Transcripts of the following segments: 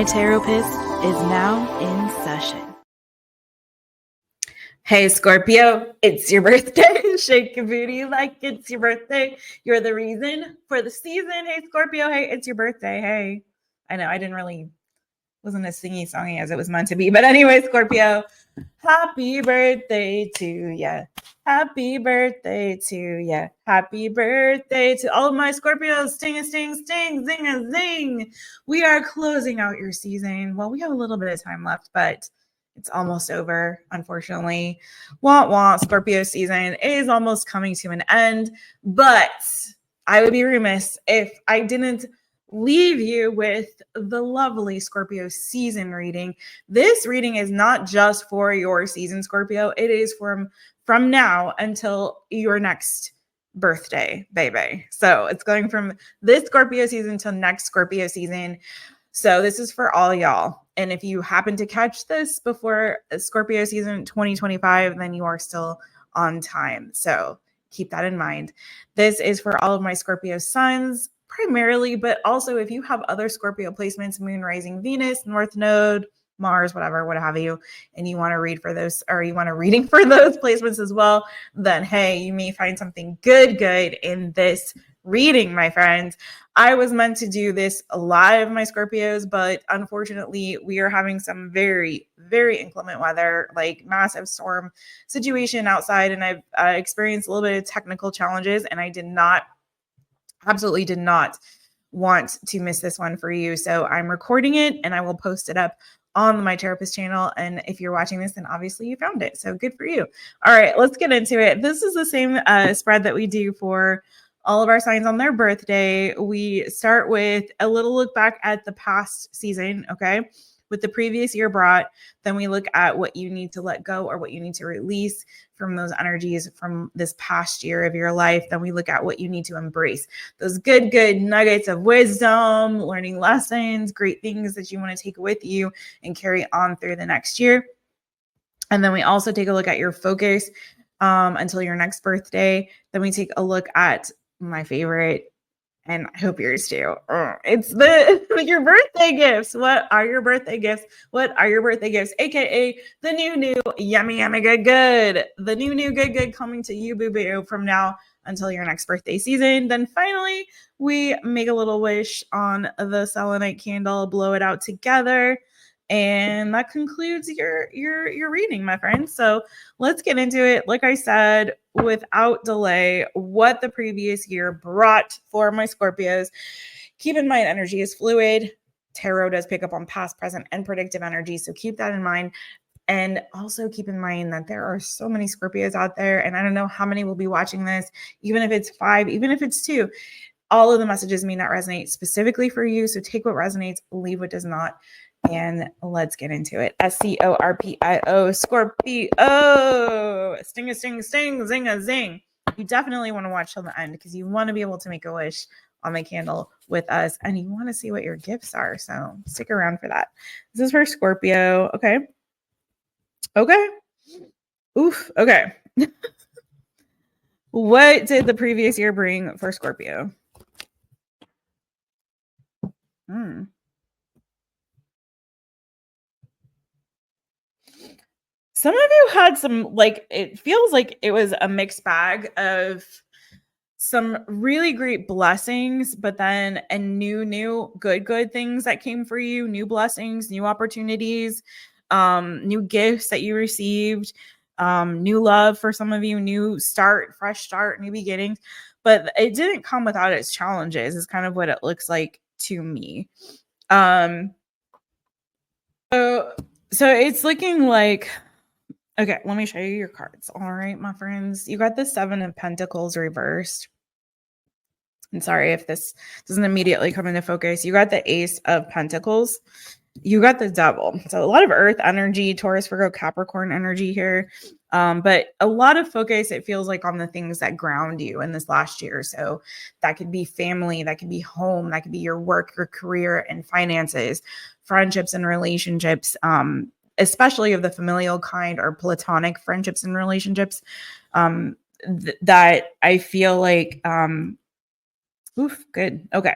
My Taropist is now in session. Hey, Scorpio, it's your birthday. Shake your booty like it's your birthday. You're the reason for the season. Hey, Scorpio, hey, it's your birthday. Hey, I know I wasn't as singy songy as it was meant to be. But anyway, Scorpio, happy birthday to ya. Happy birthday to ya. Happy birthday to all of my Scorpios. Sting a sting, sting, zing a zing. We are closing out your season. Well, we have a little bit of time left, but it's almost over, unfortunately. Wah wah, Scorpio season is almost coming to an end. But I would be remiss if I didn't leave you with the lovely Scorpio season reading. This reading is not just for your season, Scorpio. It is from now until your next birthday, baby. So it's going from this Scorpio season to next Scorpio season. So this is for all y'all. And if you happen to catch this before Scorpio season 2025, then you are still on time. So keep that in mind. This is for all of my Scorpio suns primarily, but also if you have other Scorpio placements, moon, rising, Venus, North Node, Mars, whatever, what have you, and you want to read for those, or you want a reading for those placements as well, then hey, you may find something good in this reading, my friends. I was meant to do this live, my Scorpios, but unfortunately we are having some very, very inclement weather, like massive storm situation outside, and I've experienced a little bit of technical challenges, and I absolutely did not want to miss this one for you. So I'm recording it and I will post it up on my Taropist channel. And if you're watching this, then obviously you found it. So good for you. All right, let's get into it. This is the same spread that we do for all of our signs on their birthday. We start with a little look back at the past season, okay? With the previous year brought, then we look at what you need to let go or what you need to release from those energies from this past year of your life. Then we look at what you need to embrace. Those good nuggets of wisdom, learning lessons, great things that you want to take with you and carry on through the next year. And then we also take a look at your focus until your next birthday. Then we take a look at my favorite, and I hope yours too. It's your birthday gifts. What are your birthday gifts? What are your birthday gifts? AKA the new yummy good. The new good coming to you, boo-boo, from now until your next birthday season. Then finally, we make a little wish on the selenite candle, blow it out together. And that concludes your reading, my friends. So let's get into it. Like I said, without delay, what the previous year brought for my Scorpios. Keep in mind, energy is fluid. Tarot does pick up on past, present, and predictive energy. So keep that in mind. And also keep in mind that there are so many Scorpios out there. And I don't know how many will be watching this, even if it's 5, even if it's 2. All of the messages may not resonate specifically for you. So take what resonates, leave what does not. And let's get into it. Scorpio, Scorpio, sting a sting, sting, zing a zing. You definitely want to watch till the end because you want to be able to make a wish on the candle with us, and you want to see what your gifts are. So stick around for that. This is for Scorpio. Okay. Oof. Okay. What did the previous year bring for Scorpio? Some of you had some, it feels like it was a mixed bag of some really great blessings, but then new good things that came for you, new blessings, new opportunities, new gifts that you received, new love for some of you, new start, fresh start, new beginnings. But it didn't come without its challenges, is kind of what it looks like to me. So it's looking like, okay, let me show you your cards. All right, my friends. You got the 7 of Pentacles reversed. I'm sorry if this doesn't immediately come into focus. You got the Ace of Pentacles. You got the Devil. So a lot of Earth energy, Taurus, Virgo, Capricorn energy here. But a lot of focus, it feels like, on the things that ground you in this last year. So that could be family, that could be home, that could be your work, your career, and finances, friendships and relationships, especially of the familial kind or platonic friendships and relationships, that I feel like, good. Okay.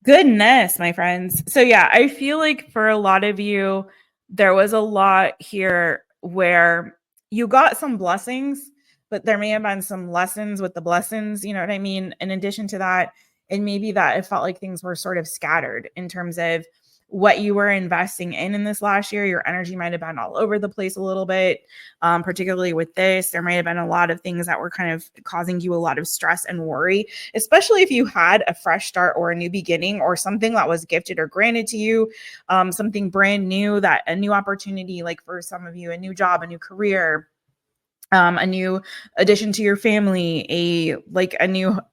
Goodness, my friends. So yeah, I feel like for a lot of you, there was a lot here where you got some blessings, but there may have been some lessons with the blessings, you know what I mean? In addition to that, and maybe that it felt like things were sort of scattered in terms of what you were investing in this last year. Your energy might have been all over the place a little bit, particularly with this. There might have been a lot of things that were kind of causing you a lot of stress and worry, especially if you had a fresh start or a new beginning or something that was gifted or granted to you, something brand new, that a new opportunity, like for some of you, a new job, a new career, a new addition to your family, a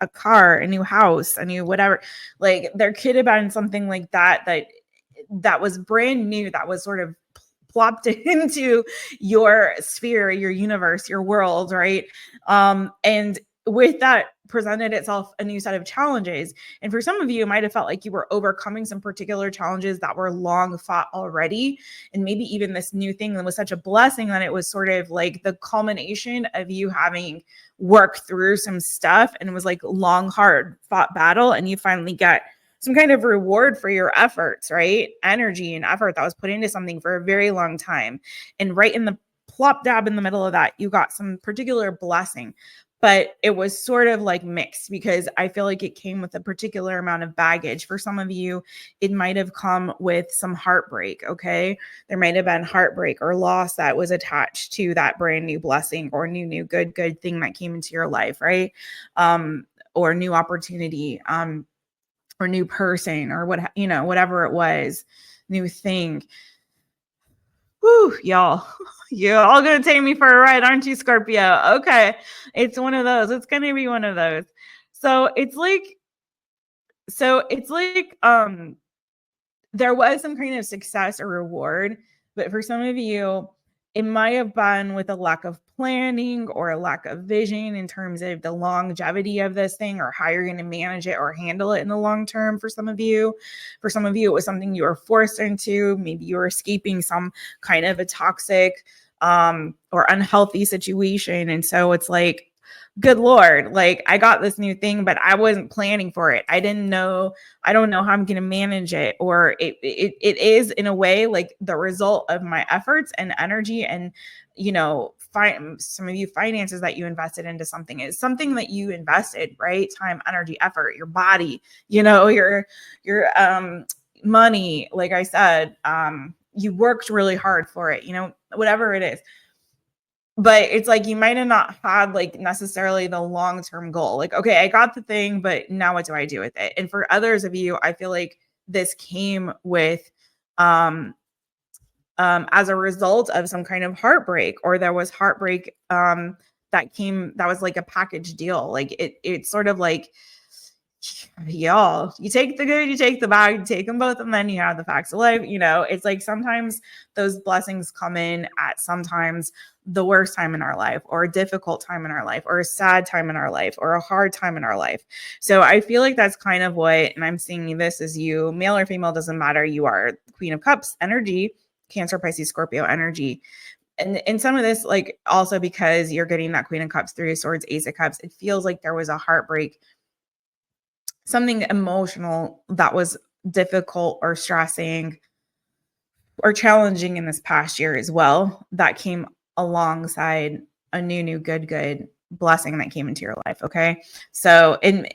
car, a new house, a new whatever. Like there could have been something like that was brand new, that was sort of plopped into your sphere, your universe, your world, right? And with that presented itself a new set of challenges. And for some of you, it might have felt like you were overcoming some particular challenges that were long fought already. And maybe even this new thing that was such a blessing that it was sort of like the culmination of you having worked through some stuff, and it was like long, hard fought battle. And you finally get some kind of reward for your efforts, right? Energy and effort that was put into something for a very long time. And right in the plop dab in the middle of that, you got some particular blessing. But it was sort of like mixed, because I feel like it came with a particular amount of baggage. For some of you, it might have come with some heartbreak. Okay. There might have been heartbreak or loss that was attached to that brand new blessing or new, good thing that came into your life, right? Or new opportunity. Or new person, or whatever it was, new thing. Whew, y'all, you're all gonna take me for a ride, aren't you, Scorpio? Okay, it's one of those. It's gonna be one of those. So it's like, there was some kind of success or reward, but for some of you, it might have been with a lack of planning or a lack of vision in terms of the longevity of this thing, or how you're going to manage it or handle it in the long term. For some of you, it was something you were forced into. Maybe you were escaping some kind of a toxic or unhealthy situation. And so it's like, good Lord, like I got this new thing, but I wasn't planning for it. I don't know how I'm going to manage it. Or it is in a way like the result of my efforts and energy, and, some of you finances that you invested into something, is something that you invested, right? Time, energy, effort, your body, your money. Like I said, you worked really hard for it, whatever it is. But it's like you might have not had like necessarily the long-term goal. Like, okay, I got the thing, but now what do I do with it? And for others of you, I feel like this came with as a result of some kind of heartbreak, or there was heartbreak that was like a package deal. Like it's sort of like, y'all, you take the good, you take the bad, you take them both, and then you have the facts of life. It's like sometimes those blessings come in at sometimes the worst time in our life, or a difficult time in our life, or a sad time in our life, or a hard time in our life. So I feel like that's kind of what, and I'm seeing this as you, male or female, doesn't matter. You are Queen of Cups energy, Cancer, Pisces, Scorpio energy. And some of this, like also because you're getting that Queen of Cups, Three of Swords, Ace of Cups, it feels like there was a heartbreak, something emotional that was difficult or stressing or challenging in this past year as well, that came alongside a new good blessing that came into your life. Okay. So and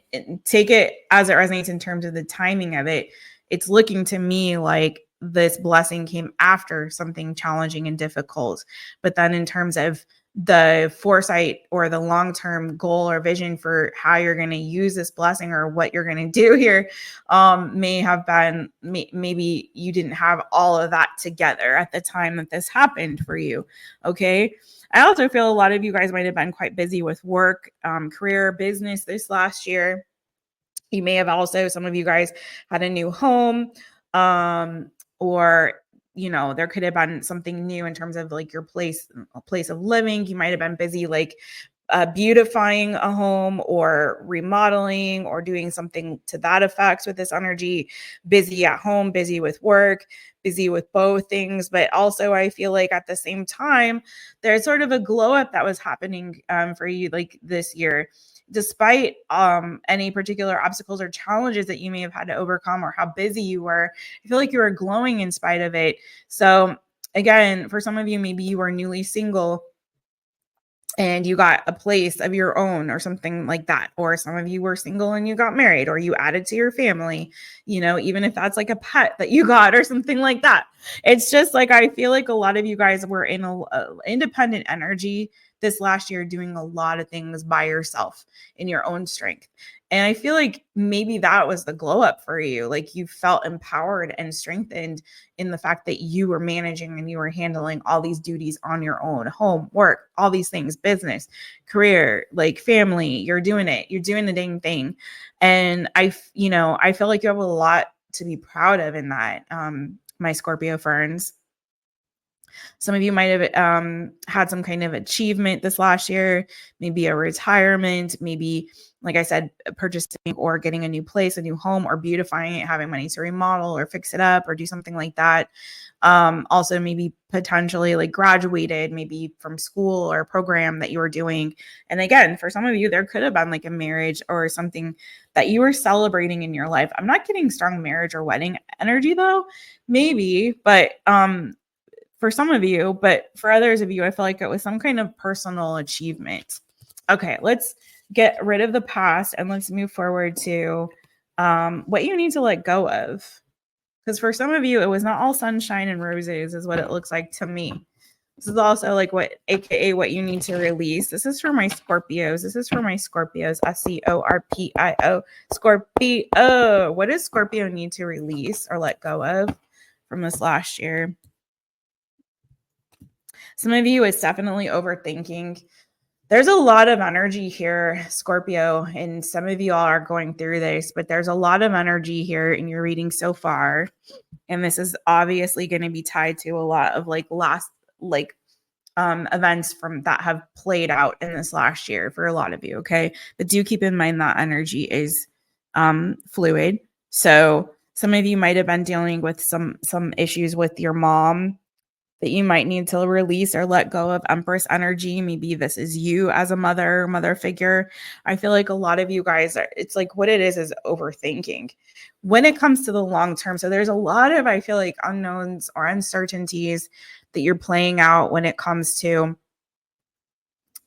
take it as it resonates in terms of the timing of it. It's looking to me like this blessing came after something challenging and difficult. But then in terms of the foresight or the long-term goal or vision for how you're going to use this blessing or what you're going to do here, may have been, maybe you didn't have all of that together at the time that this happened for you. Okay. I also feel a lot of you guys might have been quite busy with work, career, business this last year. You may have also, some of you guys had a new home, or there could have been something new in terms of like your place of living. You might have been busy like beautifying a home or remodeling or doing something to that effect with this energy, busy at home, busy with work, busy with both things. But also I feel like at the same time, there's sort of a glow up that was happening for you like this year, despite any particular obstacles or challenges that you may have had to overcome or how busy you were. I feel like you were glowing in spite of it. So again, for some of you, maybe you were newly single and you got a place of your own or something like that. Or some of you were single and you got married or you added to your family, even if that's like a pet that you got or something like that. It's just like, I feel like a lot of you guys were in a independent energy this last year, doing a lot of things by yourself in your own strength. And I feel like maybe that was the glow up for you. Like you felt empowered and strengthened in the fact that you were managing and you were handling all these duties on your own, home, work, all these things, business, career, like family. You're doing it. You're doing the dang thing. And I feel like you have a lot to be proud of in that, my Scorpio ferns. Some of you might have had some kind of achievement this last year, maybe a retirement, maybe, like I said, purchasing or getting a new place, a new home, or beautifying it, having money to remodel or fix it up or do something like that. Also, maybe potentially like graduated, maybe from school or a program that you were doing. And again, for some of you, there could have been like a marriage or something that you were celebrating in your life. I'm not getting strong marriage or wedding energy though, maybe, but for some of you, but for others of you, I feel like it was some kind of personal achievement. Okay, let's get rid of the past and let's move forward to what you need to let go of. Because for some of you, it was not all sunshine and roses, is what it looks like to me. This is also like AKA what you need to release. This is for my Scorpios. Scorpio. Scorpio. What does Scorpio need to release or let go of from this last year? Some of you, it's definitely overthinking. There's a lot of energy here, Scorpio, and some of you all are going through this, but there's a lot of energy here in your reading so far. And this is obviously going to be tied to a lot of events from that have played out in this last year for a lot of you. Okay. But do keep in mind that energy is fluid. So some of you might have been dealing with some issues with your mom that you might need to release or let go of. Empress energy. Maybe this is you as a mother figure. I feel like a lot of you guys it's like what it is overthinking when it comes to the long term. So there's a lot of, I feel like, unknowns or uncertainties that you're playing out when it comes to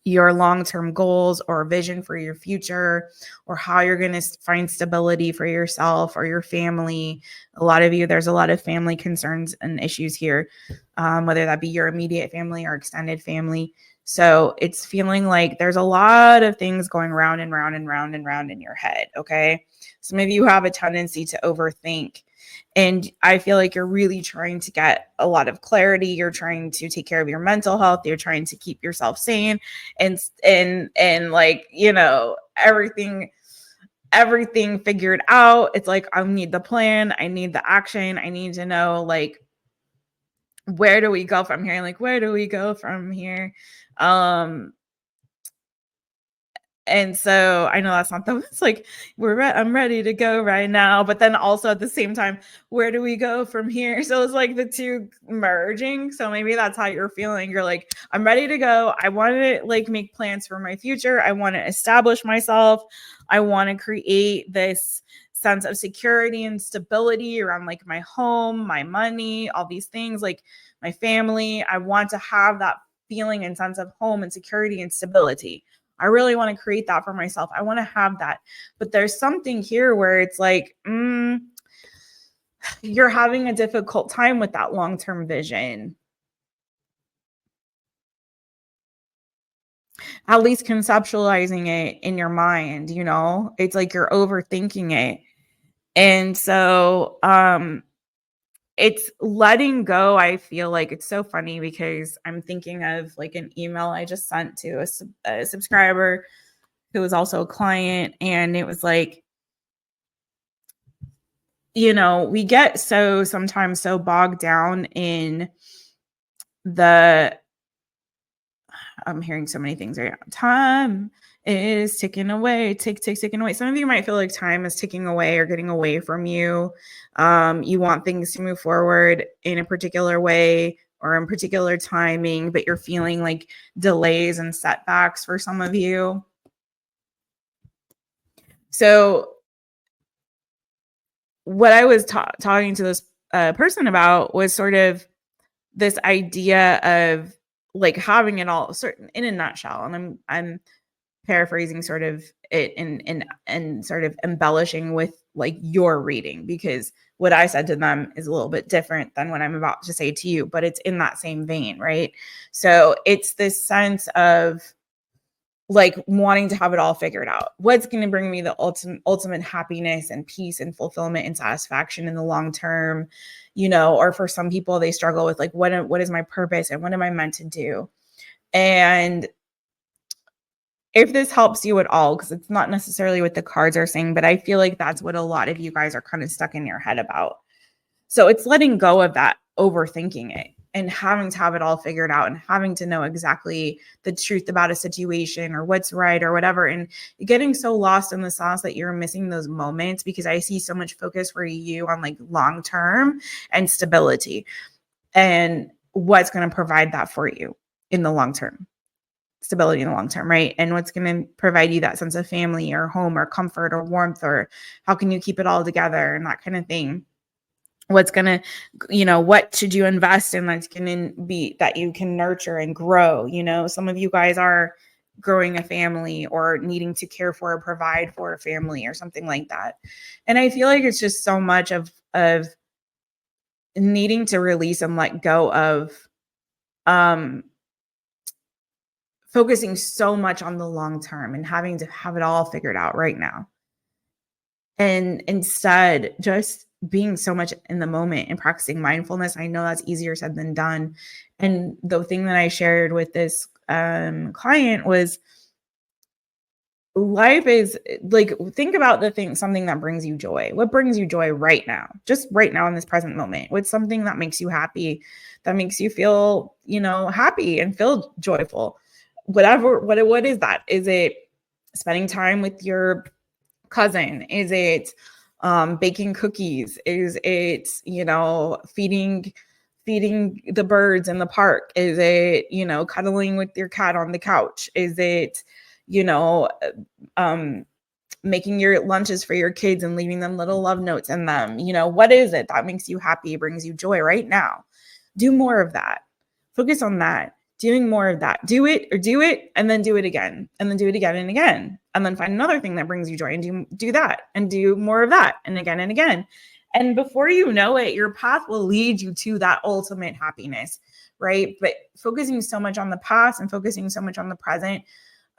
your long-term goals or vision for your future, or how you're going to find stability for yourself or your family. A lot of you, there's a lot of family concerns and issues here, whether that be your immediate family or extended family. So it's feeling like there's a lot of things going round and round and round and round in your head. Okay. So maybe you have a tendency to overthink. And I feel like you're really trying to get a lot of clarity. You're trying to take care of your mental health. You're trying to keep yourself sane and like, everything figured out. It's like, I need the plan. I need the action. I need to know, like, where do we go from here? Like, where do we go from here? And so I know that's not it's like I'm ready to go right now, but then also at the same time, where do we go from here? So it's like the two merging. So maybe that's how you're feeling. You're like, I'm ready to go. I want to like make plans for my future. I want to establish myself. I want to create this sense of security and stability around like my home, my money, all these things, like my family. I want to have that feeling and sense of home and security and stability. I really want to create that for myself. I want to have that. But there's something here where it's like, you're having a difficult time with that long-term vision. At least conceptualizing it in your mind, it's like you're overthinking it. And so it's letting go. I feel like it's so funny because I'm thinking of like an email I just sent to a subscriber who was also a client. And it was like, we get sometimes so bogged down in the I'm hearing so many things right now. Time is ticking away, ticking away. Some of you might feel like time is ticking away or getting away from you. You want things to move forward in a particular way or in particular timing, but you're feeling like delays and setbacks for some of you. So what I was talking to this person about was sort of this idea of like having it all certain in a nutshell. And I'm paraphrasing sort of it and sort of embellishing with like your reading, because what I said to them is a little bit different than what I'm about to say to you, but it's in that same vein, right? So it's this sense of like wanting to have it all figured out. What's going to bring me the ultimate happiness and peace and fulfillment and satisfaction in the long term, you know, or for some people, they struggle with like, what is my purpose and what am I meant to do? And if this helps you at all, because it's not necessarily what the cards are saying, but I feel like that's what a lot of you guys are kind of stuck in your head about. So it's letting go of that, overthinking it and having to have it all figured out and having to know exactly the truth about a situation or what's right or whatever. And getting so lost in the sauce that you're missing those moments, because I see so much focus for you on like long-term and stability and what's going to provide that for you in the long term. Stability in the long term, right? And what's going to provide you that sense of family or home or comfort or warmth, or how can you keep it all together and that kind of thing. What's going to, you know, what should you invest in that's going to be that you can nurture and grow? You know, some of you guys are growing a family or needing to care for or provide for a family or something like that. And I feel like it's just so much of needing to release and let go of focusing so much on the long term and having to have it all figured out right now. And instead, just being so much in the moment and practicing mindfulness. I know that's easier said than done. And the thing that I shared with this client was life is like, think about something that brings you joy. What brings you joy right now? Just right now in this present moment. What's something that makes you happy, that makes you feel, you know, happy and feel joyful? Whatever, what is that? Is it spending time with your cousin? Is it baking cookies? Is it, you know, feeding the birds in the park? Is it, you know, cuddling with your cat on the couch? Is it, you know, making your lunches for your kids and leaving them little love notes in them? You know, what is it that makes you happy, brings you joy right now? Do more of that. Focus on that. Doing more of that. Do it and then do it again and then do it again and again. And then find another thing that brings you joy and do that and do more of that and again and again. And before you know it, your path will lead you to that ultimate happiness, right? But focusing so much on the past and focusing so much on the present,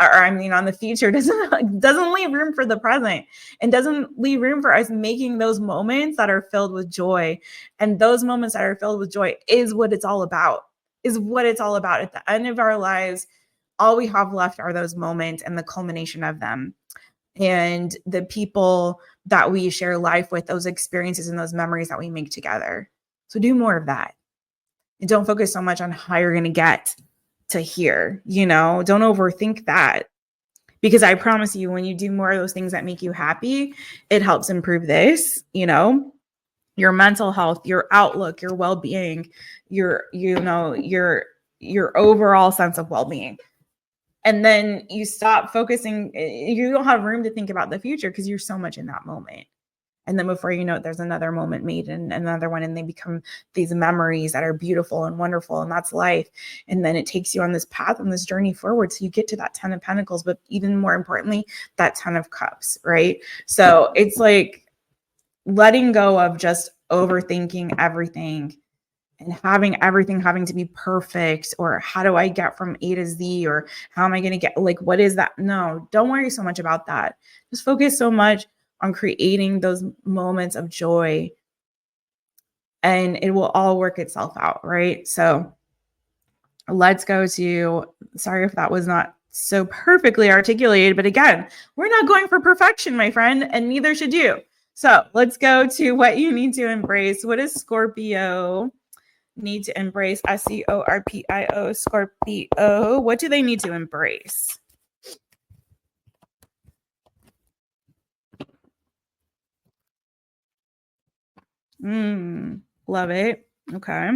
on the future doesn't leave room for the present and doesn't leave room for us making those moments that are filled with joy. And those moments that are filled with joy is what it's all about. Is what it's all about. At the end of our lives, all we have left are those moments and the culmination of them. And the people that we share life with, those experiences and those memories that we make together. So do more of that. And don't focus so much on how you're going to get to here. You know, don't overthink that. Because I promise you, when you do more of those things that make you happy, it helps improve this, you know, your mental health, your outlook, your well-being, your overall sense of well-being. And then you stop focusing, you don't have room to think about the future because you're so much in that moment. And then before you know it, there's another moment made and another one, and they become these memories that are beautiful and wonderful, and that's life. And then it takes you on this path, on this journey forward. So you get to that 10 of Pentacles, but even more importantly, that 10 of Cups, right? So it's like letting go of just overthinking everything and having everything having to be perfect, or how do I get from A to Z, or how am I going to get, like, what is that? No, don't worry so much about that. Just focus so much on creating those moments of joy, and it will all work itself out, right? So let's go to, sorry if that was not so perfectly articulated, but again, we're not going for perfection, my friend, and neither should you. So let's go to what you need to embrace. What is Scorpio need to embrace? Scorpio, Scorpio. What do they need to embrace? Love it. Okay.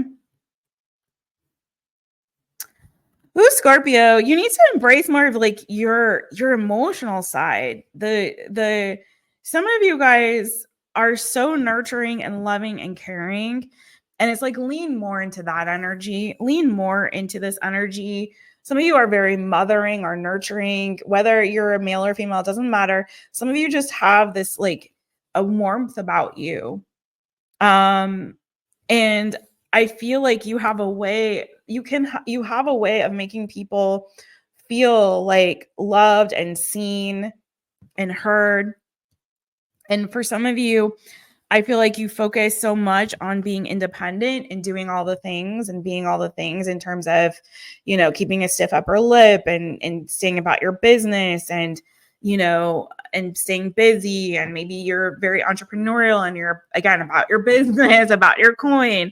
Ooh, Scorpio, you need to embrace more of like your emotional side. The Some of you guys are so nurturing and loving and caring, and it's like lean more into that energy, lean more into this energy. Some of you are very mothering or nurturing, whether you're a male or female, it doesn't matter. Some of you just have this like a warmth about you. Um and I feel like you have a way, you have a way of making people feel like loved and seen and heard. And for some of you, I feel like you focus so much on being independent and doing all the things and being all the things in terms of, keeping a stiff upper lip and staying about your business and staying busy. And maybe you're very entrepreneurial and you're, again, about your business, about your coin,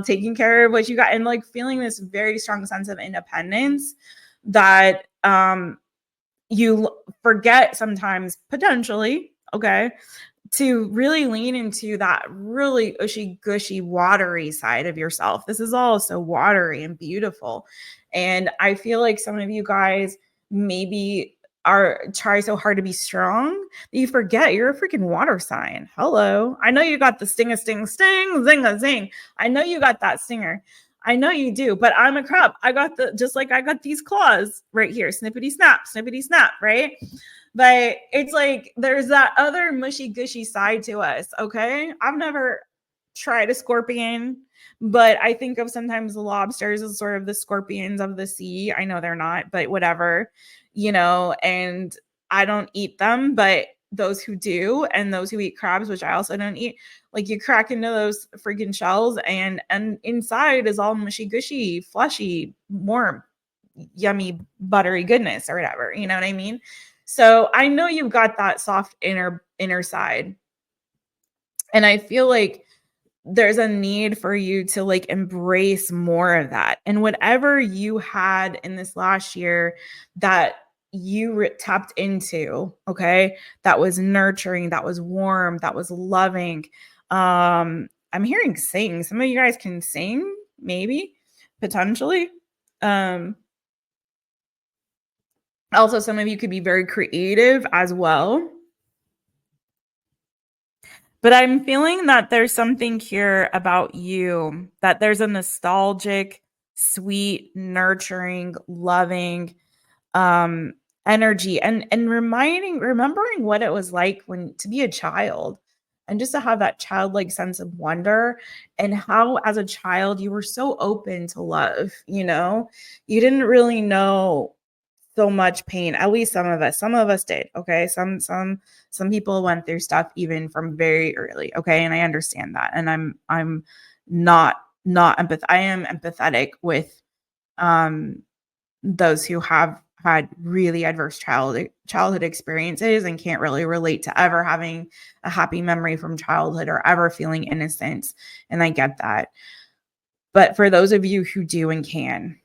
taking care of what you got, and like feeling this very strong sense of independence that you forget sometimes, potentially, okay, to really lean into that really ushy gushy watery side of yourself. This is all so watery and beautiful. And I feel like some of you guys maybe are try so hard to be strong that you forget you're a freaking water sign. Hello. I know you got the sting a sting sting, zing a zing. I know you got that stinger. I know you do, but I'm a crab. I got just like I got these claws right here. Snippity snap, right? But it's like there's that other mushy gushy side to us. Okay. I've never tried a scorpion, but I think of sometimes the lobsters as sort of the scorpions of the sea. I know they're not, but whatever, and I don't eat them, but those who do, and those who eat crabs, which I also don't eat, like you crack into those freaking shells and inside is all mushy gushy, fleshy, warm, yummy, buttery goodness or whatever. You know what I mean? So I know you've got that soft inner side. And I feel like there's a need for you to like embrace more of that. And whatever you had in this last year that you tapped into, okay, that was nurturing, that was warm, that was loving. I'm hearing sing. Some of you guys can sing, maybe, potentially. Also, some of you could be very creative as well. But I'm feeling that there's something here about you, that there's a nostalgic, sweet, nurturing, loving energy and remembering what it was like when to be a child and just to have that childlike sense of wonder and how as a child you were so open to love, you didn't really know so much pain. At least some of us did. Okay. Some people went through stuff even from very early. Okay. And I understand that. And I'm not I am empathetic with those who have had really adverse childhood experiences and can't really relate to ever having a happy memory from childhood or ever feeling innocence. And I get that. But for those of you who do and can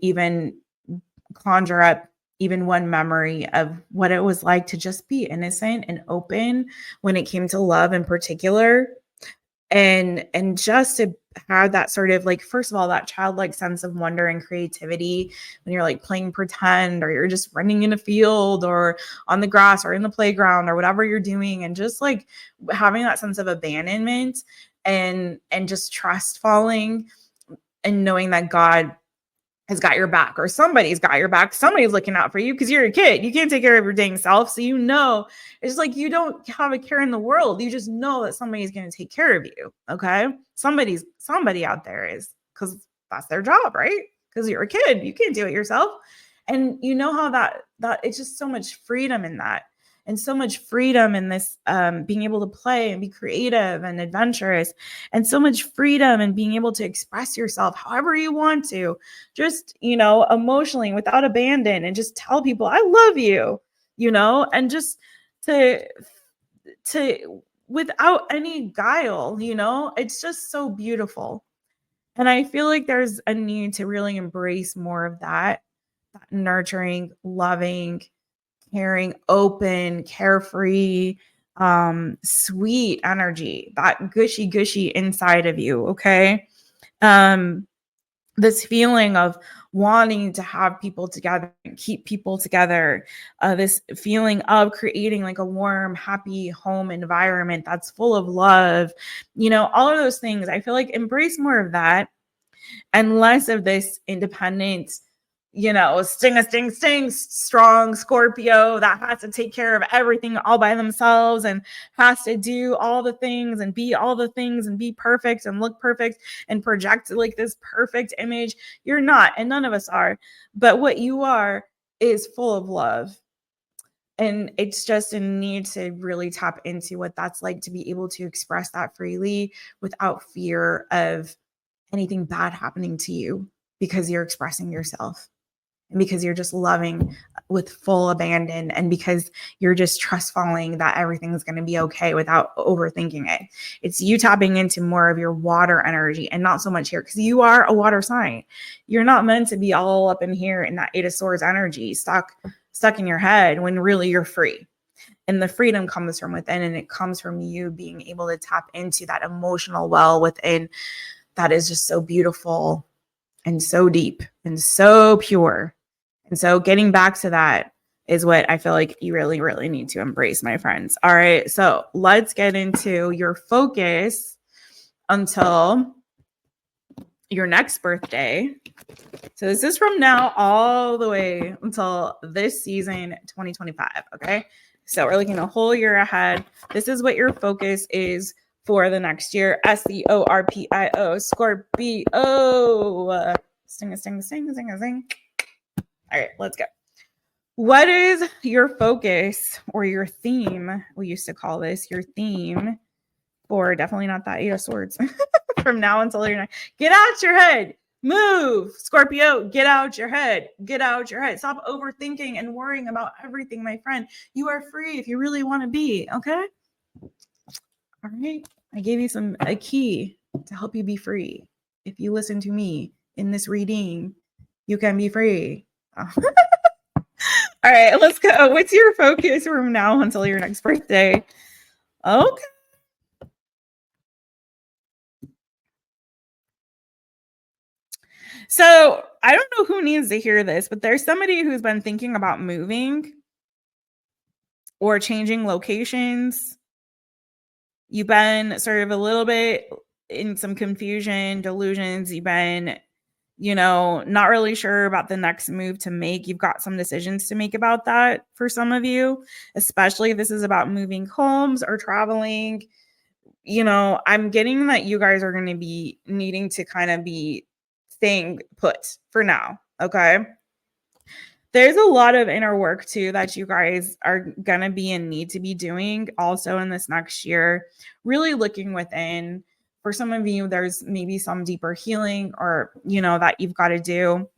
even conjure up even one memory of what it was like to just be innocent and open when it came to love in particular, and just to have that sort of like, first of all, that childlike sense of wonder and creativity when you're like playing pretend or you're just running in a field or on the grass or in the playground or whatever you're doing, and just like having that sense of abandonment and just trust falling and knowing that God has got your back or somebody's got your back. Somebody's looking out for you because you're a kid. You can't take care of your dang self. So, it's like you don't have a care in the world. You just know that somebody's going to take care of you. Okay. Somebody out there is, because that's their job, right? Because you're a kid. You can't do it yourself. And you know how that it's just so much freedom in that. And so much freedom in this, being able to play and be creative and adventurous, and so much freedom in being able to express yourself however you want to, just, emotionally without abandon, and just tell people, I love you, and just to without any guile, it's just so beautiful. And I feel like there's a need to really embrace more of that nurturing, loving, caring, open, carefree, sweet energy, that gushy inside of you. Okay. Um, this feeling of wanting to have people together and keep people together, this feeling of creating like a warm, happy home environment that's full of love, all of those things. I feel like embrace more of that and less of this independent, sting, strong Scorpio that has to take care of everything all by themselves and has to do all the things and be all the things and be perfect and look perfect and project like this perfect image. You're not, and none of us are. But what you are is full of love. And it's just a need to really tap into what that's like to be able to express that freely without fear of anything bad happening to you because you're expressing yourself and because you're just loving with full abandon and because you're just trust falling that everything's going to be okay without overthinking it. It's you tapping into more of your water energy and not so much here because you are a water sign. You're not meant to be all up in here in that Eight of Swords energy stuck in your head when really you're free. And the freedom comes from within, and it comes from you being able to tap into that emotional well within that is just so beautiful and so deep and so pure. And so getting back to that is what I feel like you really, really need to embrace, my friends. All right. So let's get into your focus until your next birthday. So this is from now all the way until this season, 2025. Okay. So we're looking a whole year ahead. This is what your focus is for the next year. Scorpio, Scorpio. Sing. All right, let's go. What is your focus or your theme? We used to call this your theme, or definitely not that Eight of Swords. From now until you're not. Get out your head. Move, Scorpio. Get out your head. Get out your head. Stop overthinking and worrying about everything, my friend. You are free if you really want to be. Okay. All right. I gave you a key to help you be free. If you listen to me in this reading, you can be free. All right, let's go. What's your focus from now until your next birthday? Okay. So I don't know who needs to hear this, but there's somebody who's been thinking about moving or changing locations. You've been sort of a little bit in some confusion, delusions. You've been, not really sure about the next move to make. You've got some decisions to make about that for some of you, especially if this is about moving homes or traveling. I'm getting that you guys are going to be needing to kind of be staying put for now. Okay. There's a lot of inner work too that you guys are going to be in need to be doing also in this next year, really looking within. For some of you, there's maybe some deeper healing or, that you've got to do.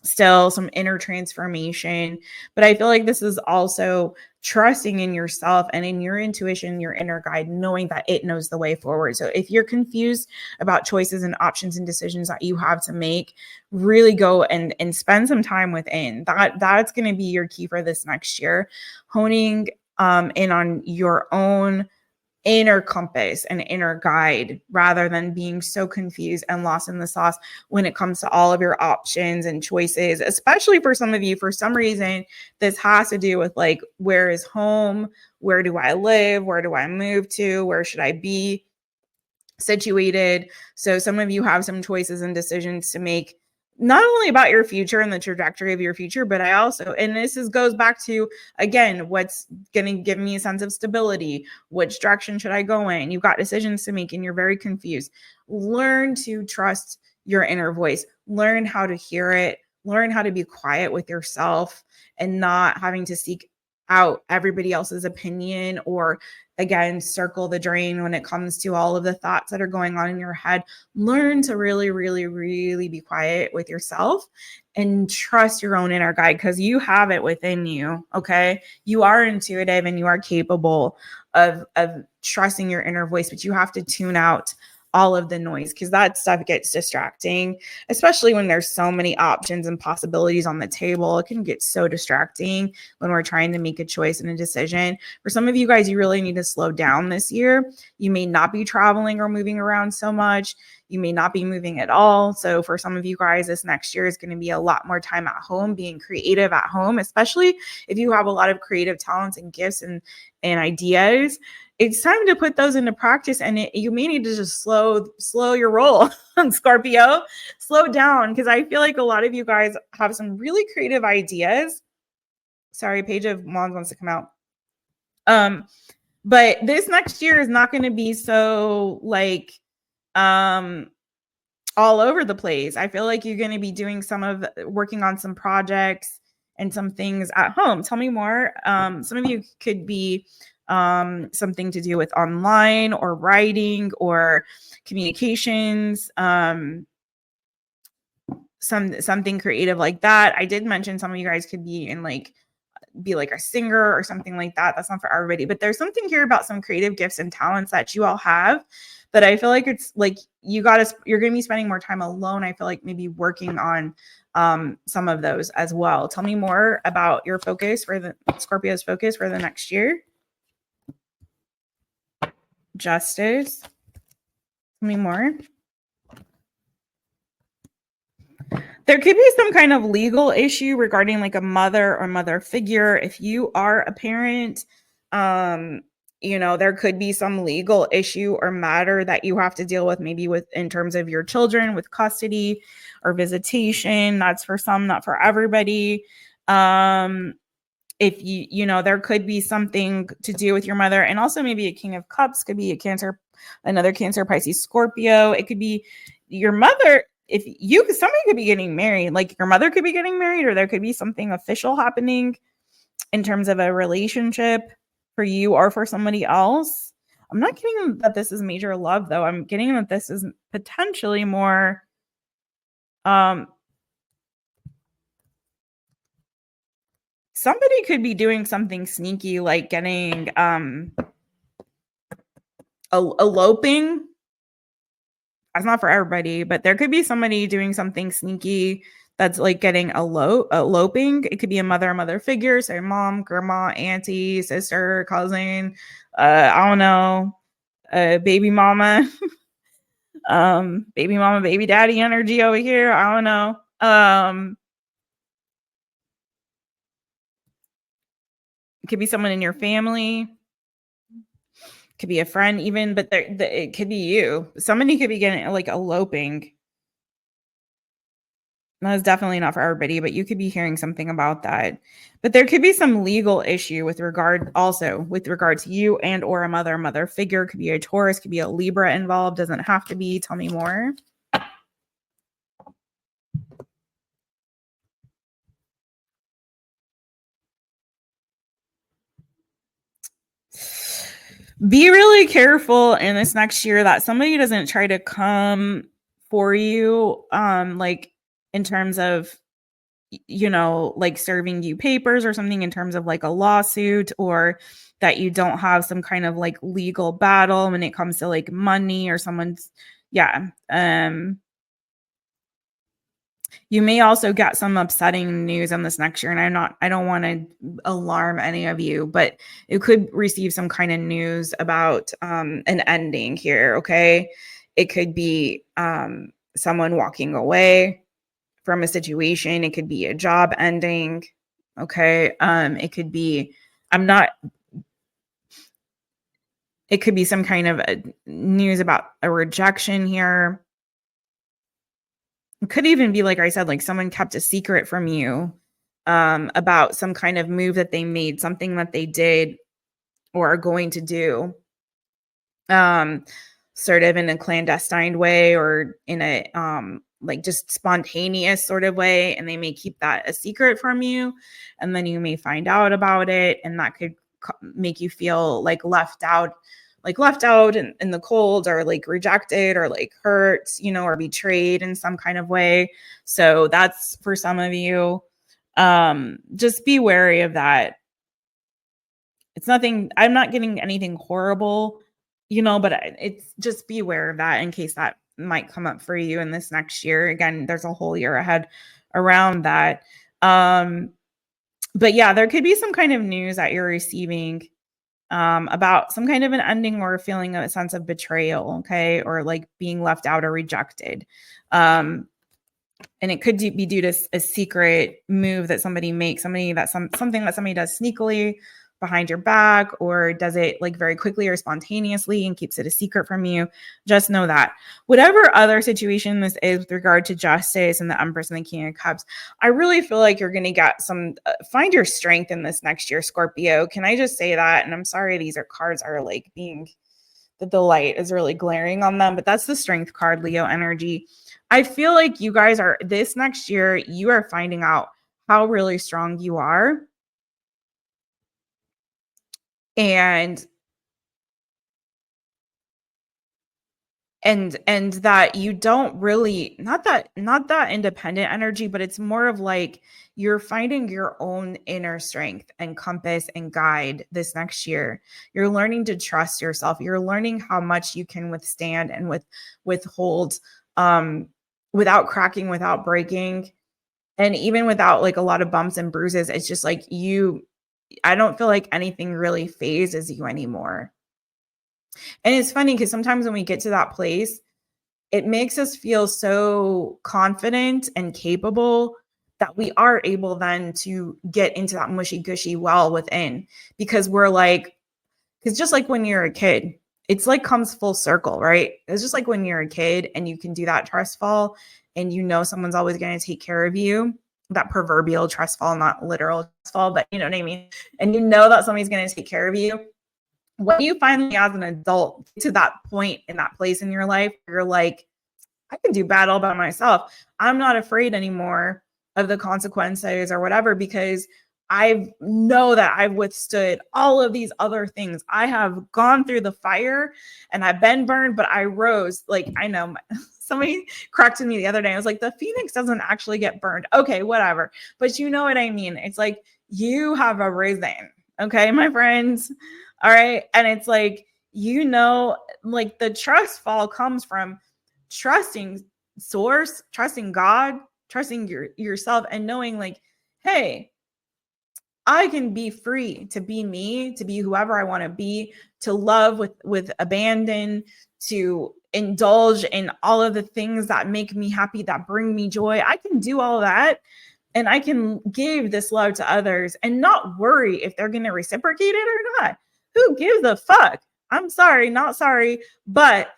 Still some inner transformation, but I feel like this is also trusting in yourself and in your intuition, your inner guide, knowing that it knows the way forward. So if you're confused about choices and options and decisions that you have to make, really go and spend some time within that's going to be your key for this next year, honing in on your own inner compass and inner guide rather than being so confused and lost in the sauce when it comes to all of your options and choices, especially for some of you. For some reason, this has to do with like, where is home? Where do I live? Where do I move to? Where should I be situated? So some of you have some choices and decisions to make, not only about your future and the trajectory of your future, but and this goes back to, again, what's going to give me a sense of stability. Which direction should I go in? You've got decisions to make and you're very confused. Learn to trust your inner voice. Learn how to hear it. Learn how to be quiet with yourself and not having to seek out everybody else's opinion or, again, circle the drain when it comes to all of the thoughts that are going on in your head. Learn to really, really, really be quiet with yourself and trust your own inner guide, because you have it within you. Okay. You are intuitive and you are capable of trusting your inner voice, but you have to tune out all of the noise, because that stuff gets distracting, especially when there's so many options and possibilities on the table. It can get so distracting when we're trying to make a choice and a decision. For some of you guys, you really need to slow down this year. You may not be traveling or moving around so much. You may not be moving at all. So for some of you guys, this next year is going to be a lot more time at home, being creative at home, especially if you have a lot of creative talents and gifts and ideas. It's time to put those into practice, and you may need to just slow your roll on Scorpio. Slow down, because I feel like a lot of you guys have some really creative ideas. Sorry, Page of Wands wants to come out. But this next year is not going to be so like all over the place. I feel like you're going to be doing working on some projects and some things at home. Tell me more. Some of you could be something to do with online or writing or communications, something creative like that. I did mention some of you guys could be in be like a singer or something like that. That's not for everybody, but there's something here about some creative gifts and talents that you all have that I feel like it's like you're going to be spending more time alone. I feel like maybe working on some of those as well. Tell me more about your focus for the Scorpio's focus for the next year. Justice. Tell me more. There could be some kind of legal issue regarding like a mother or mother figure. If you are a parent, there could be some legal issue or matter that you have to deal with, maybe in terms of your children, with custody or visitation. That's for some, not for everybody. If there could be something to do with your mother, and also maybe a King of Cups could be another Cancer, Pisces, Scorpio. It could be your mother. Somebody could be getting married, like your mother could be getting married, or there could be something official happening in terms of a relationship for you or for somebody else. I'm not getting that this is major love, though. I'm getting that this is potentially more somebody could be doing something sneaky, like getting eloping. That's not for everybody, but there could be somebody doing something sneaky that's like getting eloping. It could be a mother figure, so mom, grandma, auntie, sister, cousin, I don't know, baby mama, baby daddy energy over here. I don't know. It could be someone in your family. Could be a friend even, but it could be you. Somebody could be getting like eloping. That is definitely not for everybody, but you could be hearing something about that. But there could be some legal issue with regard to you and or a mother figure. Could be a Taurus, could be a Libra involved. Doesn't have to be. Tell me more. Be really careful in this next year that somebody doesn't try to come for you, like in terms of, like serving you papers or something, in terms of like a lawsuit, or that you don't have some kind of like legal battle when it comes to like money or someone's, you may also get some upsetting news on this next year, and I don't want to alarm any of you, but you could receive some kind of news about an ending here. Okay, it could be someone walking away from a situation. It could be a job ending. Okay, it could be it could be some kind of news about a rejection here. It could even be, like I said, like someone kept a secret from you about some kind of move that they made, something that they did or are going to do, sort of in a clandestine way or in a like just spontaneous sort of way, and they may keep that a secret from you, and then you may find out about it, and that could make you feel like left out in the cold, or like rejected, or like hurt, or betrayed in some kind of way. So that's for some of you. Just be wary of that. It's nothing, I'm not getting anything horrible, but it's just be aware of that in case that might come up for you in this next year. Again, there's a whole year ahead around that. But yeah, there could be some kind of news that you're receiving about some kind of an ending or feeling a sense of betrayal, okay, or like being left out or rejected. And it could be due to a secret move that somebody makes, something that somebody does sneakily behind your back, or does it like very quickly or spontaneously and keeps it a secret from you. Just know that whatever other situation this is with regard to justice and the Empress and the King of Cups, I really feel like you're going to get some, find your strength in this next year, Scorpio. Can I just say that? And I'm sorry, these cards are like being, the light is really glaring on them, but that's the strength card, Leo energy. I feel like you guys are, this next year, you are finding out how really strong you are. And that you don't really, not that independent energy, but it's more of like you're finding your own inner strength and compass and guide this next year. You're learning to trust yourself. You're learning how much you can withstand and withhold, without cracking, without breaking, and even without like a lot of bumps and bruises. It's just like I don't feel like anything really phases you anymore. And it's funny because sometimes when we get to that place, it makes us feel so confident and capable that we are able then to get into that mushy gushy well within, because we're like, because just like when you're a kid, it's like comes full circle, right? It's just like when you're a kid and you can do that trust fall and someone's always going to take care of you, that proverbial trust fall, not literal trust fall, but you know what I mean? And that somebody's going to take care of you. When you finally, as an adult, get to that point in that place in your life, where you're like, I can do bad all by myself. I'm not afraid anymore of the consequences or whatever, because I know that I've withstood all of these other things. I have gone through the fire and I've been burned, but I rose. Like, I know somebody corrected me the other day. I was like, the phoenix doesn't actually get burned. Okay, whatever. But you know what I mean? It's like, you have arisen. Okay, my friends. All right. And it's like, like the trust fall comes from trusting source, trusting God, trusting yourself, and knowing like, hey, I can be free to be me, to be whoever I want to be, to love with abandon, to indulge in all of the things that make me happy, that bring me joy. I can do all that, and I can give this love to others and not worry if they're going to reciprocate it or not. Who gives a fuck? I'm sorry, not sorry, but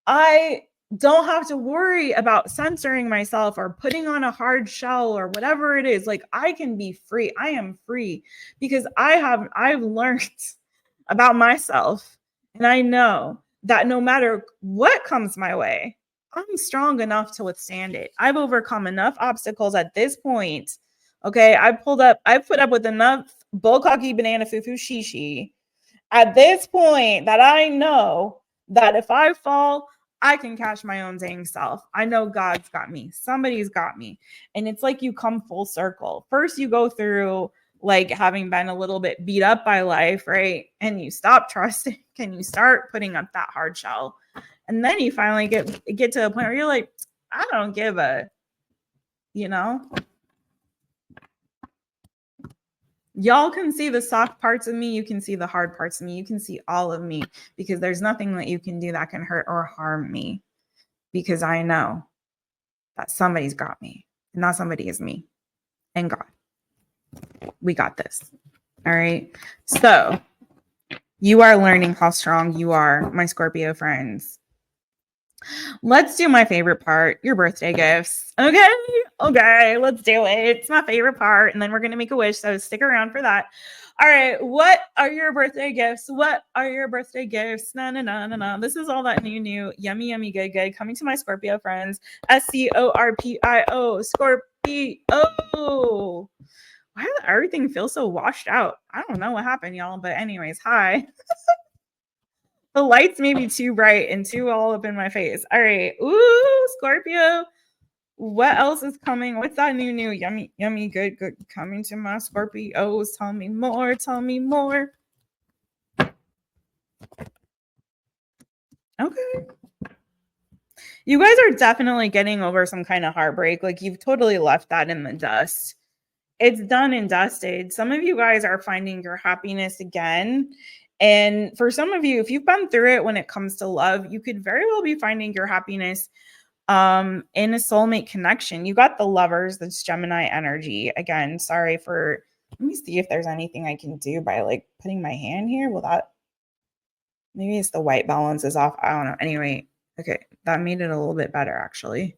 I don't have to worry about censoring myself or putting on a hard shell or whatever it is. Like, I can be free. I am free because I've learned about myself, and I know that no matter what comes my way, I'm strong enough to withstand it. I've overcome enough obstacles at this point. Okay, I've put up with enough bullcocky banana foo-foo shishi at this point that I know that if I fall, I can catch my own dang self. I know God's got me. Somebody's got me. And it's like you come full circle. First, you go through like having been a little bit beat up by life, right? And you stop trusting and you start putting up that hard shell. And then you finally get to a point where you're like, I don't give a, y'all can see the soft parts of me. You can see the hard parts of me. You can see all of me, because there's nothing that you can do that can hurt or harm me, because I know that somebody's got me, and that somebody is me and God. We got this. All right. So you are learning how strong you are, my Scorpio friends. Let's do my favorite part, your birthday gifts. Okay, let's do it. It's my favorite part. And then we're going to make a wish. So stick around for that. All right. What are your birthday gifts? What are your birthday gifts? No. This is all that new, yummy, good coming to my Scorpio friends. Scorpio. Scorpio. Why does everything feel so washed out? I don't know what happened, y'all. But anyways, hi. The lights may be too bright and too all up in my face. All right. Ooh, Scorpio. What else is coming? What's that new, yummy, good coming to my Scorpios? Tell me more. Okay. You guys are definitely getting over some kind of heartbreak. Like you've totally left that in the dust. It's done and dusted. Some of you guys are finding your happiness again. And for some of you, if you've been through it when it comes to love, you could very well be finding your happiness in a soulmate connection. You got the Lovers, that's Gemini energy. Again, sorry for, let me see if there's anything I can do by like putting my hand here. Will that, maybe it's the white balance is off. I don't know. Anyway, okay, that made it a little bit better actually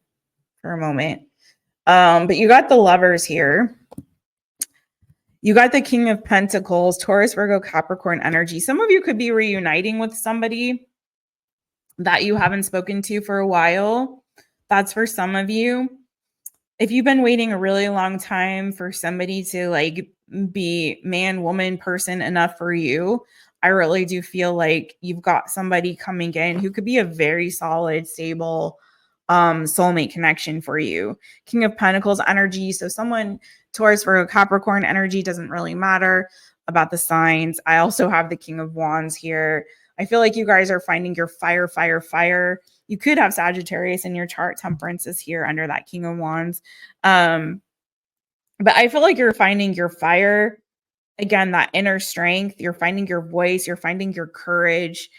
for a moment. But you got the Lovers here. You got the King of Pentacles, Taurus, Virgo, Capricorn energy. Some of you could be reuniting with somebody that you haven't spoken to for a while. That's for some of you. If you've been waiting a really long time for somebody to like be man, woman, person enough for you, I really do feel like you've got somebody coming in who could be a very solid, stable soulmate connection for you. King of Pentacles energy. So someone, Taurus, Virgo, Capricorn energy, doesn't really matter about the signs. I also have the King of Wands here. I feel like you guys are finding your fire, fire, fire. You could have Sagittarius in your chart. Temperance is here under that King of Wands. But I feel like you're finding your fire. Again, that inner strength. You're finding your voice. You're finding your courage.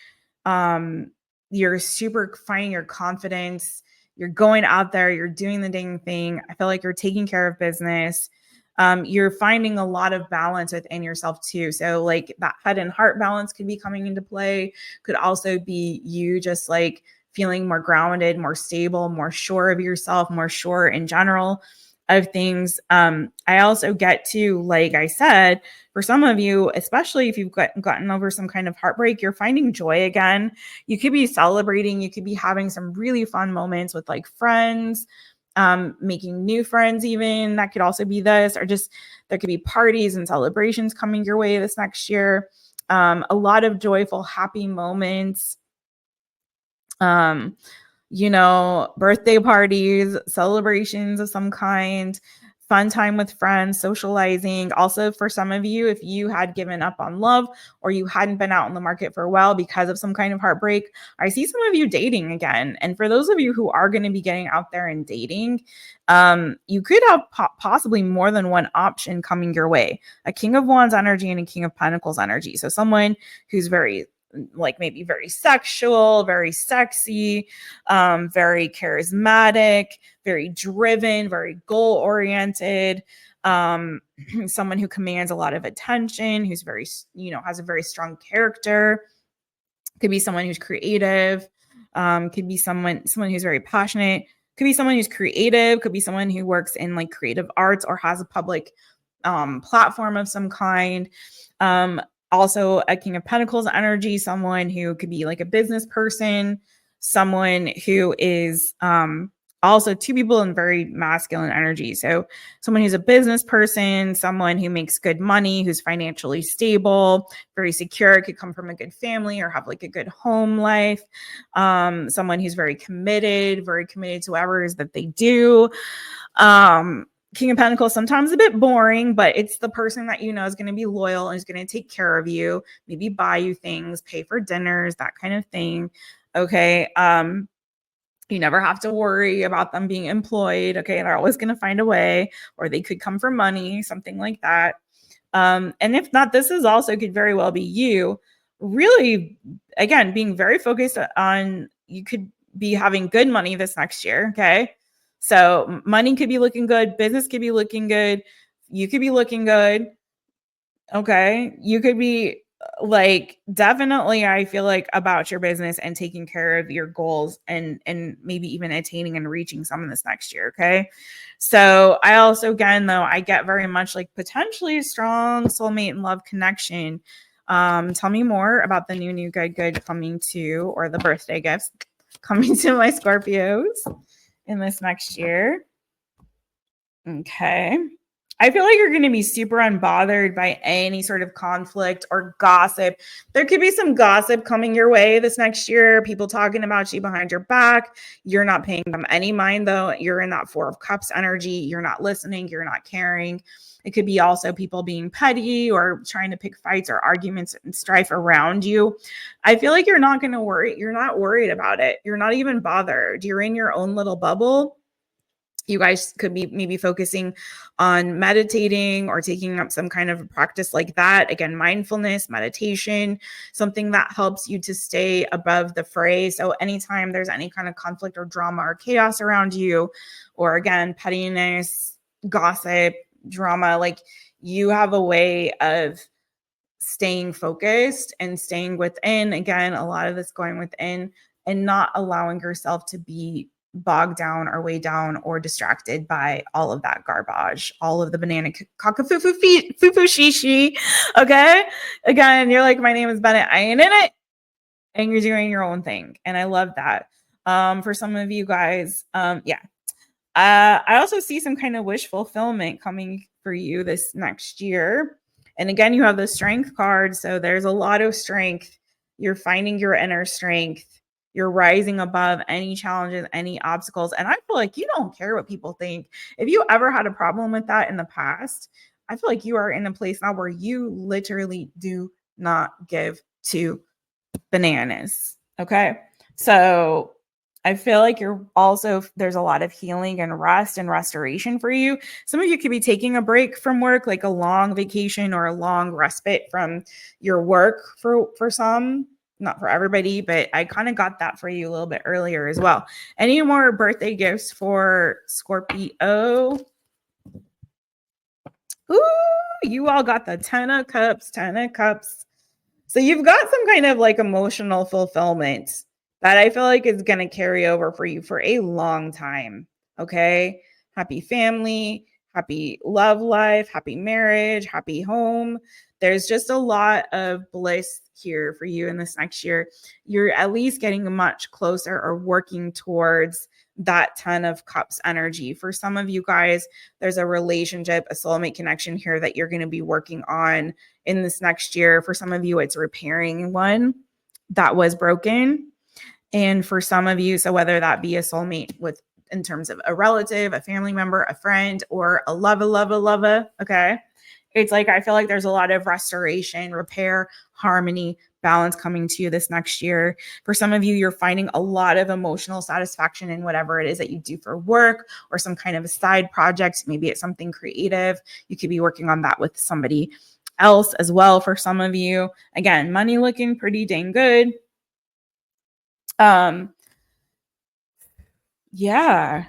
You're super finding your confidence. You're going out there. You're doing the dang thing. I feel like you're taking care of business. You're finding a lot of balance within yourself too. So like that head and heart balance could be coming into play. Could also be you just like feeling more grounded, more stable, more sure of yourself, more sure in general of things. I also get to, like I said, for some of you, especially if you've gotten over some kind of heartbreak, you're finding joy again. You could be celebrating. You could be having some really fun moments with like friends, making new friends even. That could also be this, or just there could be parties and celebrations coming your way this next year. A lot of joyful, happy moments. You know, birthday parties, celebrations of some kind, fun time with friends, socializing. Also, for some of you, if you had given up on love or you hadn't been out in the market for a while because of some kind of heartbreak, I see some of you dating again. And for those of you who are going to be getting out there and dating, you could have possibly more than one option coming your way. A King of Wands energy and a King of Pentacles energy. So someone who's very like maybe very sexual, very sexy, very charismatic, very driven, very goal oriented, someone who commands a lot of attention, who's very, you know, has a very strong character. Could be someone who's creative, could be someone who's very passionate, could be someone who's creative, could be someone who works in like creative arts or has a public platform of some kind. Also a King of Pentacles energy, someone who could be like a business person, someone who is also two people in very masculine energy. So someone who's a business person, someone who makes good money, who's financially stable, very secure, could come from a good family or have like a good home life. Someone who's very committed to whatever it is that they do. King of Pentacles, sometimes a bit boring, but it's the person that you know is going to be loyal and is going to take care of you, maybe buy you things, pay for dinners, that kind of thing. Okay. You never have to worry about them being employed. Okay. They're always going to find a way, or they could come for money, something like that. And if not, this is also could very well be you really, again, being very focused on, you could be having good money this next year. Okay. So money could be looking good. Business could be looking good. You could be looking good. Okay. You could be like, definitely, I feel like about your business and taking care of your goals and maybe even attaining and reaching some of this next year. Okay. So I also, again, though, I get very much like potentially a strong soulmate and love connection. Tell me more about the new good coming to, or the birthday gifts coming to my Scorpios in this next year. Okay. I feel like you're going to be super unbothered by any sort of conflict or gossip. There could be some gossip coming your way this next year, people talking about you behind your back. You're not paying them any mind, though. You're in that Four of Cups energy. You're not listening. You're not caring. It could be also people being petty or trying to pick fights or arguments and strife around you. I feel like you're not going to worry. You're not worried about it. You're not even bothered. You're in your own little bubble. You guys could be maybe focusing on meditating or taking up some kind of practice like that. Again, mindfulness, meditation, something that helps you to stay above the fray. So anytime there's any kind of conflict or drama or chaos around you, or again, pettiness, gossip, drama, like you have a way of staying focused and staying within. Again, a lot of this going within and not allowing yourself to be bogged down or weighed down or distracted by all of that garbage, all of the banana cockafoo shishi. Okay. Again, you're like, my name is Bennett. I ain't in it. And you're doing your own thing. And I love that. For some of you guys, yeah. I also see some kind of wish fulfillment coming for you this next year. And again, you have the strength card. So there's a lot of strength. You're finding your inner strength. You're rising above any challenges, any obstacles. And I feel like you don't care what people think. If you ever had a problem with that in the past, I feel like you are in a place now where you literally do not give two bananas. Okay. So I feel like there's a lot of healing and rest and restoration for you. Some of you could be taking a break from work, like a long vacation or a long respite from your work for some, not for everybody, but I kind of got that for you a little bit earlier as well. Any more birthday gifts for Scorpio? Ooh, you all got the 10 of Cups, 10 of Cups. So you've got some kind of like emotional fulfillment that I feel like is going to carry over for you for a long time. Okay. Happy family, happy love life, happy marriage, happy home. There's just a lot of bliss here for you in this next year. You're at least getting much closer or working towards that 10 of Cups energy. For some of you guys, there's a relationship, a soulmate connection here that you're going to be working on in this next year. For some of you, it's repairing one that was broken. And for some of you, so whether that be a soulmate with in terms of a relative, a family member, a friend, or a lover, okay? It's like, I feel like there's a lot of restoration, repair, harmony, balance coming to you this next year. For some of you, you're finding a lot of emotional satisfaction in whatever it is that you do for work or some kind of a side project. Maybe it's something creative. You could be working on that with somebody else as well. For some of you, again, money looking pretty dang good. Yeah.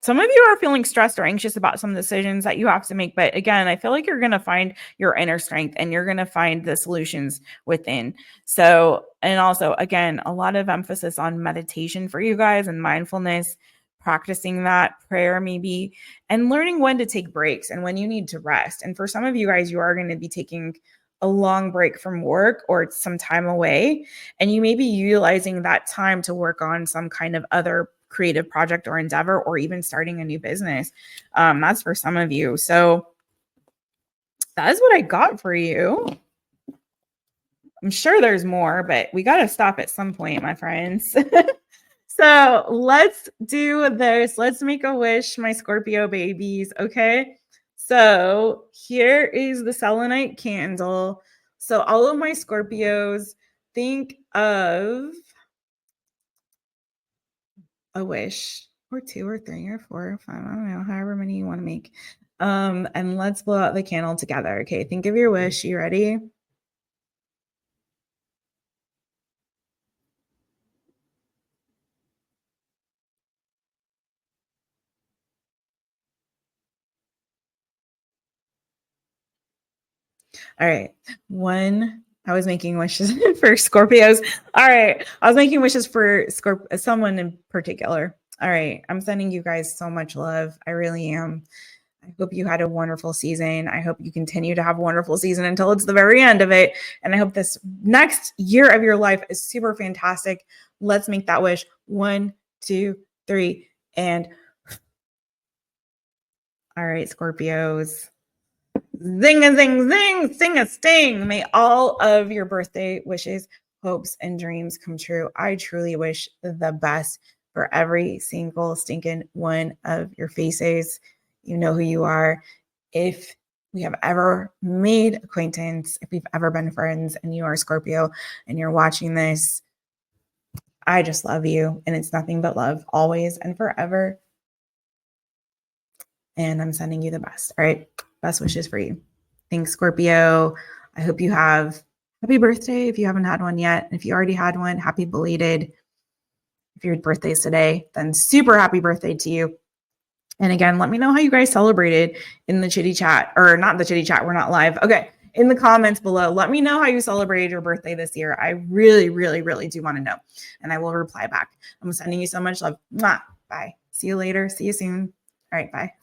Some of you are feeling stressed or anxious about some decisions that you have to make. But again, I feel like you're going to find your inner strength and you're going to find the solutions within. So, and also, again, a lot of emphasis on meditation for you guys and mindfulness, practicing that prayer maybe, and learning when to take breaks and when you need to rest. And for some of you guys, you are going to be taking a long break from work or some time away, and you may be utilizing that time to work on some kind of other creative project or endeavor, or even starting a new business. That's for some of you. So that is what I got for you. I'm sure there's more, but we got to stop at some point, my friends. So let's do this. Let's make a wish, my Scorpio babies. Okay. So here is the selenite candle. So all of my Scorpios, think of a wish or two or three or four or five. I don't know, however many you want to make. And let's blow out the candle together. Okay. Think of your wish. You ready? All right. One, I was making wishes for Scorpios. All right. I was making wishes for someone in particular. All right. I'm sending you guys so much love. I really am. I hope you had a wonderful season. I hope you continue to have a wonderful season until it's the very end of it. And I hope this next year of your life is super fantastic. Let's make that wish. 1, 2, 3, and All right, Scorpios. Zing a zing zing, sing a sting. May all of your birthday wishes, hopes, and dreams come true. I truly wish the best for every single stinking one of your faces. You know who you are. If we have ever made acquaintance, if we've ever been friends and you are Scorpio and you're watching this, I just love you. And it's nothing but love always and forever. And I'm sending you the best. All right. Best wishes for you. Thanks, Scorpio. I hope you have happy birthday if you haven't had one yet. If you already had one, happy belated. If your birthday is today, then super happy birthday to you. And again, let me know how you guys celebrated in the chitty chat, or not the chitty chat. We're not live. Okay. In the comments below, let me know how you celebrated your birthday this year. I really, really, really do want to know. And I will reply back. I'm sending you so much love. Mwah. Bye. See you later. See you soon. All right. Bye.